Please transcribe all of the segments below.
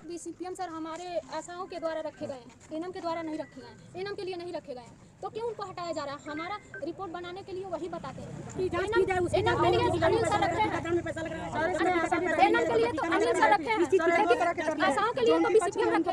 BCPM sir हमारे आशाओं के द्वारा रखे गए हैं, एनएम के द्वारा नहीं रखे गए हैं, एनएम के लिए नहीं रखे गए हैं, तो क्यों उनको हटाया जा रहा है? हमारा रिपोर्ट बनाने के लिए वही बताते हैं। एनएम के लिए अनिल सर रखे हैं, एनएम के लिए तो अनिल सर रखे हैं, आशाओं के लिए तो बीसीपीएम रखे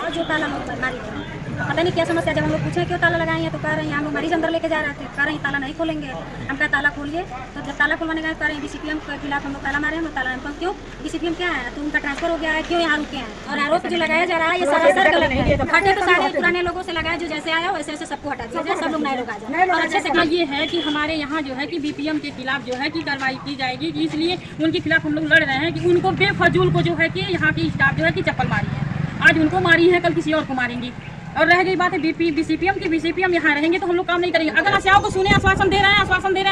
जो ताला मारी पता नहीं क्या समस्या। जब हम लोग पूछे क्यों ताला लगाए हैं तो कह रहे हैं हम लोग मरीज अंदर लेके जा रहे थे, कह रहे हैं ताला नहीं खोलेंगे। हम कहा ताला खोलिए, तो जब ताला खुलवाने गए कह रहे हैं बीसीपीएम के खिलाफ हम लोग ताला मारे, हम लोग ताला हम क्यों बीसीपीएम क्या है, तो उनका ट्रांसफर हो गया है, क्यों यहाँ रुके हैं। और आरोप जो लगाया जा रहा है ये सरासर गलत है। हटे तो सारे पुराने लोगों से लगाया, जो जैसे आया वैसे वैसे सबको हटा दिया जाए, सब लोग नए लोग आ जाए। और अच्छे से ये है कि हमारे यहाँ जो है कि बीपीएम के खिलाफ जो है कि कार्रवाई की जाएगी, इसलिए उनके खिलाफ हम लोग लड़ रहे हैं कि उनको बेफजूल को जो है कि यहाँ की स्टाफ जो है कि चप्पल मारी है। आज उनको मारी है, कल किसी और को मारेंगी। और रह गई बात है बीसीपीएम यहाँ रहेंगे तो हम लोग काम नहीं करेंगे। अगर आशाओं को सुने, आश्वासन दे रहे हैं, आश्वासन में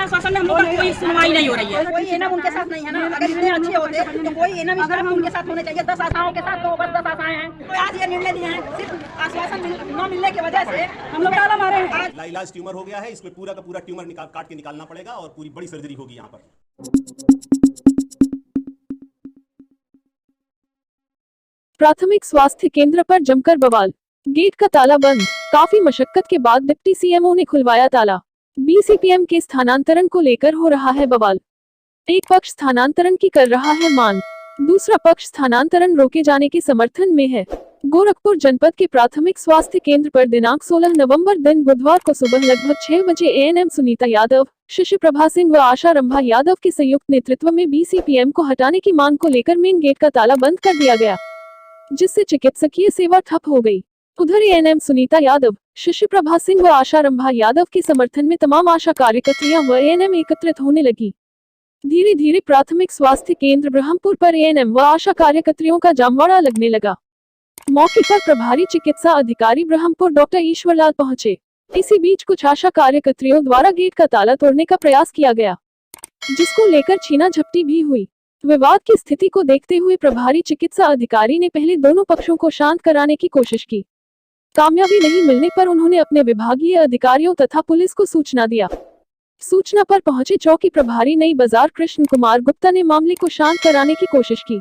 हम लोग का कोई सुनवाई नहीं हो रही है। कोई एनएम उनके साथ नहीं है ना। अगर इतने अच्छे होते तो कोई एनएम इस तरह उनके साथ होने चाहिए। 10 आशाओं के साथ तो बस 10 आशाएं हैं, तो आज ये निर्णय लिए हैं सिर्फ आश्वासन न मिलने की वजह से हम लोग ताला मारे हैं। लाइलाज ट्यूमर हो गया है, इसमें पूरा का पूरा ट्यूमर काट के निकालना पड़ेगा और पूरी बड़ी सर्जरी होगी यहाँ पर। प्राथमिक स्वास्थ्य केंद्र पर जमकर बवाल, गेट का ताला बंद, काफी मशक्कत के बाद डिप्टी सीएमओ ने खुलवाया ताला। बीसीपीएम के स्थानांतरण को लेकर हो रहा है बवाल। एक पक्ष स्थानांतरण की कर रहा है मांग, दूसरा पक्ष स्थानांतरण रोके जाने के समर्थन में है। गोरखपुर जनपद के प्राथमिक स्वास्थ्य केंद्र पर दिनांक 16 नवंबर दिन बुधवार को सुबह लगभग 6 बजे एएनएम सुनीता यादव, शिशु प्रभा सिंह व आशा रंभा यादव के संयुक्त नेतृत्व में बीसीपीएम को हटाने की मांग को लेकर मेन गेट का ताला बंद कर दिया गया, जिससे चिकित्सकीय सेवा ठप हो गई। उधर एएनएम सुनीता यादव, शिशु प्रभा सिंह व आशा रंभा यादव के समर्थन में तमाम आशा कार्यकर्तियां व एएनएम एकत्रित होने लगी। धीरे धीरे प्राथमिक स्वास्थ्य केंद्र ब्रह्मपुर पर एएनएम व आशा कार्यकर्तियों का जमवाड़ा लगने लगा। मौके पर प्रभारी चिकित्सा अधिकारी ब्रह्मपुर डॉक्टर ईश्वरलाल पहुंचे। इसी बीच कुछ आशा कार्यकर्तियों द्वारा गेट का ताला तोड़ने का प्रयास किया गया, जिसको लेकर छीना झपटी भी हुई। विवाद की स्थिति को देखते हुए प्रभारी चिकित्सा अधिकारी ने पहले दोनों पक्षों को शांत कराने की कोशिश की। कामयाबी नहीं मिलने पर उन्होंने अपने विभागीय अधिकारियों तथा पुलिस को सूचना दिया। सूचना पर पहुंचे चौकी प्रभारी नई बाजार कृष्ण कुमार गुप्ता ने मामले को शांत कराने की कोशिश की,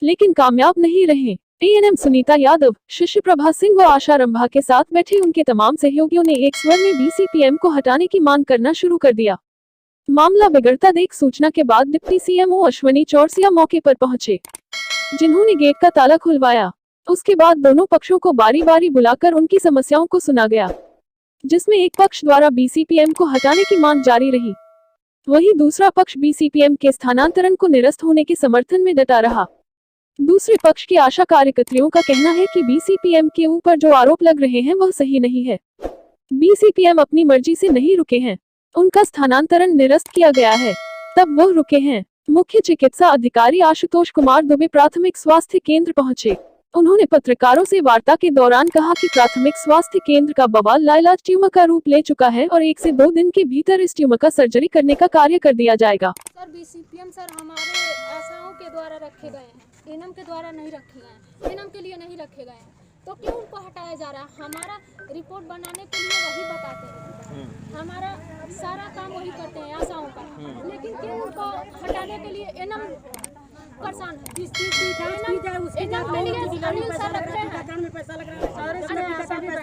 लेकिन कामयाब नहीं रहे। एएनएम सुनीता यादव, शिशु प्रभा सिंह व आशा रंभा के साथ बैठे उनके तमाम सहयोगियों ने एक स्वर में बीसीपीएम को हटाने की मांग करना शुरू कर दिया। मामला बिगड़ता देख सूचना के बाद डिप्टी सीएमओ अश्विनी चौरसिया मौके पर पहुंचे, जिन्होंने गेट का ताला खुलवाया। उसके बाद दोनों पक्षों को बारी बारी बुलाकर उनकी समस्याओं को सुना गया, जिसमें एक पक्ष द्वारा बीसीपीएम को हटाने की मांग जारी रही, वहीं दूसरा पक्ष बीसीपीएम के स्थानांतरण को निरस्त होने के समर्थन में डटा रहा। दूसरे पक्ष की आशा कार्यकर्तियों का कहना है कि बीसीपीएम के ऊपर जो आरोप लग रहे हैं वह सही नहीं है। बीसीपीएम अपनी मर्जी से नहीं रुके हैं, उनका स्थानांतरण निरस्त किया गया है, तब वह रुके हैं। मुख्य चिकित्सा अधिकारी आशुतोष कुमार दुबे प्राथमिक स्वास्थ्य केंद्र पहुंचे। उन्होंने पत्रकारों से वार्ता के दौरान कहा कि प्राथमिक स्वास्थ्य केंद्र का बवाल लाइलाज ट्यूमर का रूप ले चुका है और 1 से 2 दिन के भीतर इस ट्यूमर का सर्जरी करने का कार्य कर दिया जाएगा। सर बीसीपीएम सर हमारे आशाओं के द्वारा रखे गए हैं, एनएम के द्वारा नहीं रखे गए हैं, एनएम के लिए नहीं रखे गए हैं, तो क्यों उनको हटाया जा रहा है? हमारा रिपोर्ट बनाने के लिए वही बताते हैं, हमारा सारा काम वही करते हैं आशाओं का, लेकिन क्यों उनको हटाने के लिए एनएम परेशान है। एनएम के लिए अनिल सर रखे हैं,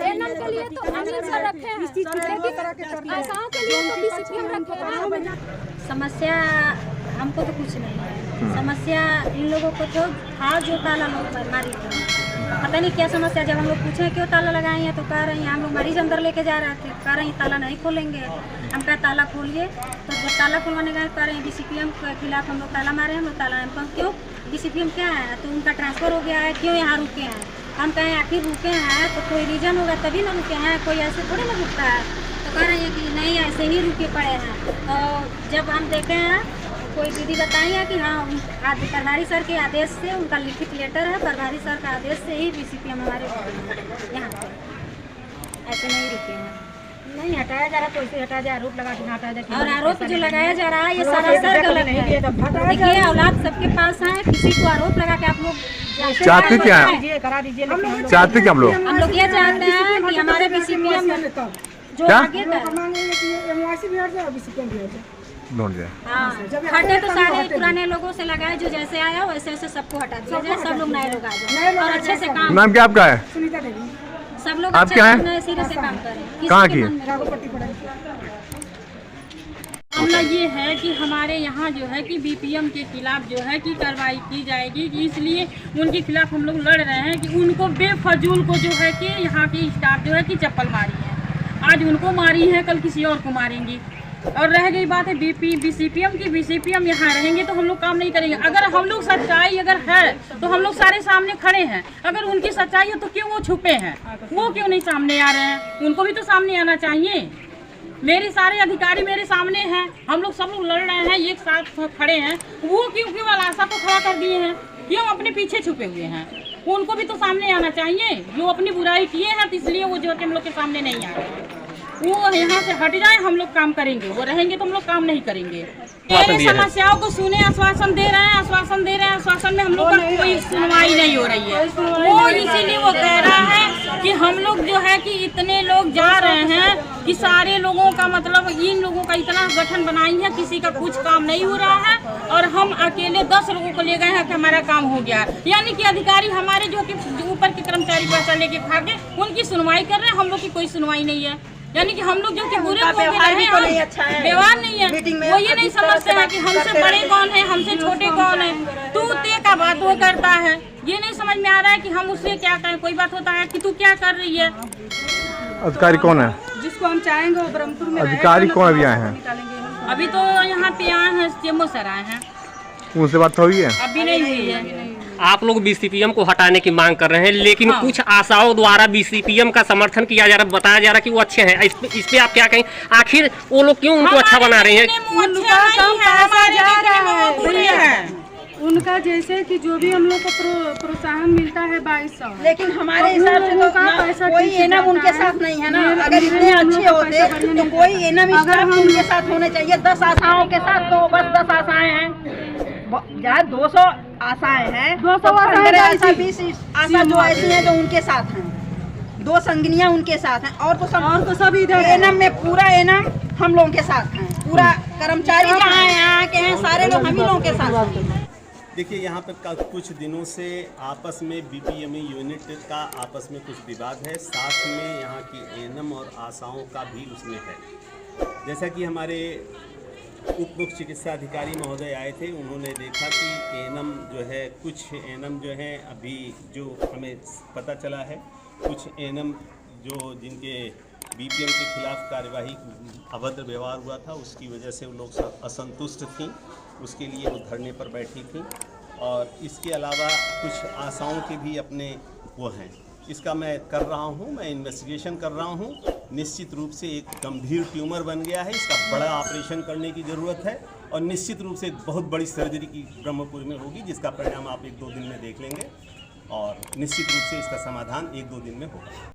एनएम के लिए तो अनिल सर रखे हैं, लेकिन आशाओं के लिए तो बीसीपीएम रखे हैं। समस्या हमको तो कुछ नहीं है, समस्या इन लोगों को तो था जो ताला लोग मारी थी। पता नहीं क्या समस्या। जब हम लोग पूछे क्यों ताला लगाए हैं तो कह रहे हैं हम लोग मरीज अंदर लेके जा रहे थे, कह रहे हैं ताला नहीं खोलेंगे। हम कहा ताला खोलिए, तो जब ताला खुलवाने गए कह रहे हैं बीसीपीएम के खिलाफ हम लोग ताला मारे, हम लोग ताला हम क्यों बीसीपीएम क्या है, तो उनका ट्रांसफर हो गया है, क्यों यहाँ रुके हैं। हम कहें आखिर रुके हैं तो कोई रीज़न होगा तभी ना रुके हैं, कोई ऐसे थोड़ी ना रुकता है। तो कह रहे हैं कि नहीं ऐसे ही रुके पड़े हैं। तो जब हम देखे हैं कोई दीदी बताई है कि हाँ प्रभारी सर के आदेश से, उनका लिखित लेटर है, प्रभारी सर का आदेश से ही BCPM हमारे यहाँ पे ऐसे नहीं रुके हैं। नहीं हटाया जा रहा तो इसे हटाया जाए, आरोप लगा के हटाया जाए। और आरोप जो लगाया जा रहा है ये सरासर गलत है। देखिए औलाद सबके पास है, किसी को आरोप लगा के आप लोग चाहते क्या है? करा दीजिए। चाहते क्या हम लोग? हम लोग ये चाहते हैं कि हमारे BCPM जो क्या? आगे हाँ हटे तो सारे पुराने लोगों से लगाए, जो जैसे आया वैसे वैसे सबको हटा दिया जाए, सब लोग नए लोग आ जाए और अच्छे से काम। नाम क्या आपका है? सब लोग आप अच्छे क्या से हैं? नए सिरे से काम करें। कहाँ की? मामला ये है कि हमारे यहाँ जो है कि BPM के खिलाफ जो है कि कार्रवाई की जाएगी, कि इसलिए उनके खिलाफ हम लोग लड़ रहे हैं कि उनको बेफजूल को जो है कि यहाँ की स्टाफ जो है कि चप्पल मारी है। आज उनको मारी है, कल किसी और को मारेंगी। और रह गई बात है BCPM की, BCPM यहाँ रहेंगे तो हम लोग काम नहीं करेंगे। अगर हम लोग सच्चाई अगर है तो हम लोग सारे सामने खड़े हैं। अगर उनकी सच्चाई है तो क्यों वो छुपे हैं, वो क्यों नहीं सामने आ रहे हैं? उनको भी तो सामने आना चाहिए। मेरे सारे अधिकारी मेरे सामने हैं, हम लोग सब लोग लड़ रहे हैं, एक साथ खड़े हैं। वो क्यों आशा को खड़ा कर दिए हैं, क्यों अपने पीछे छुपे हुए हैं? उनको भी तो सामने आना चाहिए। जो अपनी बुराई किए हैं तो इसलिए वो जो है कि हम लोग के सामने नहीं आ रहे हैं। वो यहाँ से हट जाए, हम लोग काम करेंगे। वो रहेंगे तो हम लोग काम नहीं करेंगे। मेरे समस्याओं को सुने, आश्वासन दे रहे हैं, आश्वासन दे रहे हैं, आश्वासन में हम लोग का कोई सुनवाई नहीं हो रही है। वो इसीलिए वो कह रहा है कि हम लोग जो है कि इतने लोग जा रहे हैं कि सारे लोगों का मतलब इन लोगों का इतना गठन बनाई है, किसी का कुछ काम नहीं हो रहा है और हम अकेले 10 लोगों को ले गए हैं कि हमारा काम हो गया। यानी कि अधिकारी हमारे जो कि ऊपर के कर्मचारी पैसा लेके खा के उनकी सुनवाई कर रहे हैं, हम लोग की कोई सुनवाई नहीं है। यानी कि हम लोग जो कि बुरे व्यवहार नहीं है, वो ये नहीं समझते हैं कि हमसे बड़े कौन है, हमसे छोटे कौन है। तू ते का बात वो करता है, ये नहीं समझ में आ रहा है कि हम उससे क्या करें। कोई बात होता है कि तू क्या कर रही है। अधिकारी कौन है? जिसको हम चाहेंगे वो ब्रह्मपुर में अधिकारी कौन अभी आए हैं? अभी तो यहाँ पे आए हैं, CMO सर आए हैं। उनसे बात हुई है? अभी नहीं हुई है। आप लोग BCPM को हटाने की मांग कर रहे हैं, लेकिन हाँ। कुछ आशाओं द्वारा BCPM का समर्थन किया जा रहा है, बताया जा रहा है कि वो अच्छे हैं। इस पे आप क्या कहें? आखिर वो लोग क्यों उनको अच्छा बना रहे हैं? उनका जैसे कि जो भी हम लोग को प्रोत्साहन मिलता है 2200, लेकिन हमारे हिसाब से तो कोई एनम उनके साथ नहीं है ना। अगर इतने अच्छे होते तो कोई एनम स्टाफ उनके साथ होने चाहिए। 10 आशाओं के साथ तो बस 10 आशाएं हैं, जहाँ 200 आशाएं हैं, 200 आशा 20 आशा जो ऐसी हैं जो उनके साथ हैं, 2 संगनियां उनके साथ हैं और तो सब इधर एनम में पूरा एनम हम लोगों के साथ हैं। पूरा कर्मचारी जहाँ यहाँ के हैं सारे लोग हम ही लोगों के साथ। देखिए, यहाँ पर कुछ दिनों से आपस में BPM यूनिट का आपस में कुछ विवाद है, साथ में यहाँ की एनम और आशाओं का भी उसमें है। जैसा कि हमारे उप मुख्य चिकित्सा अधिकारी महोदय आए थे, उन्होंने देखा कि एनम जो है, कुछ एनम जो हैं अभी जो हमें पता चला है, कुछ एनम जो जिनके BPM के खिलाफ कार्यवाही अभद्र व्यवहार हुआ था, उसकी वजह से वो लोग असंतुष्ट थीं, उसके लिए वो धरने पर बैठी थीं। और इसके अलावा कुछ आशाओं के भी अपने वो हैं। इसका मैं कर रहा हूँ, मैं इन्वेस्टिगेशन कर रहा हूँ। निश्चित रूप से एक गंभीर ट्यूमर बन गया है, इसका बड़ा ऑपरेशन करने की ज़रूरत है और निश्चित रूप से एक बहुत बड़ी सर्जरी की ब्रह्मपुर में होगी, जिसका परिणाम आप 1-2 दिन में देख लेंगे और निश्चित रूप से इसका समाधान 1-2 दिन में होगा।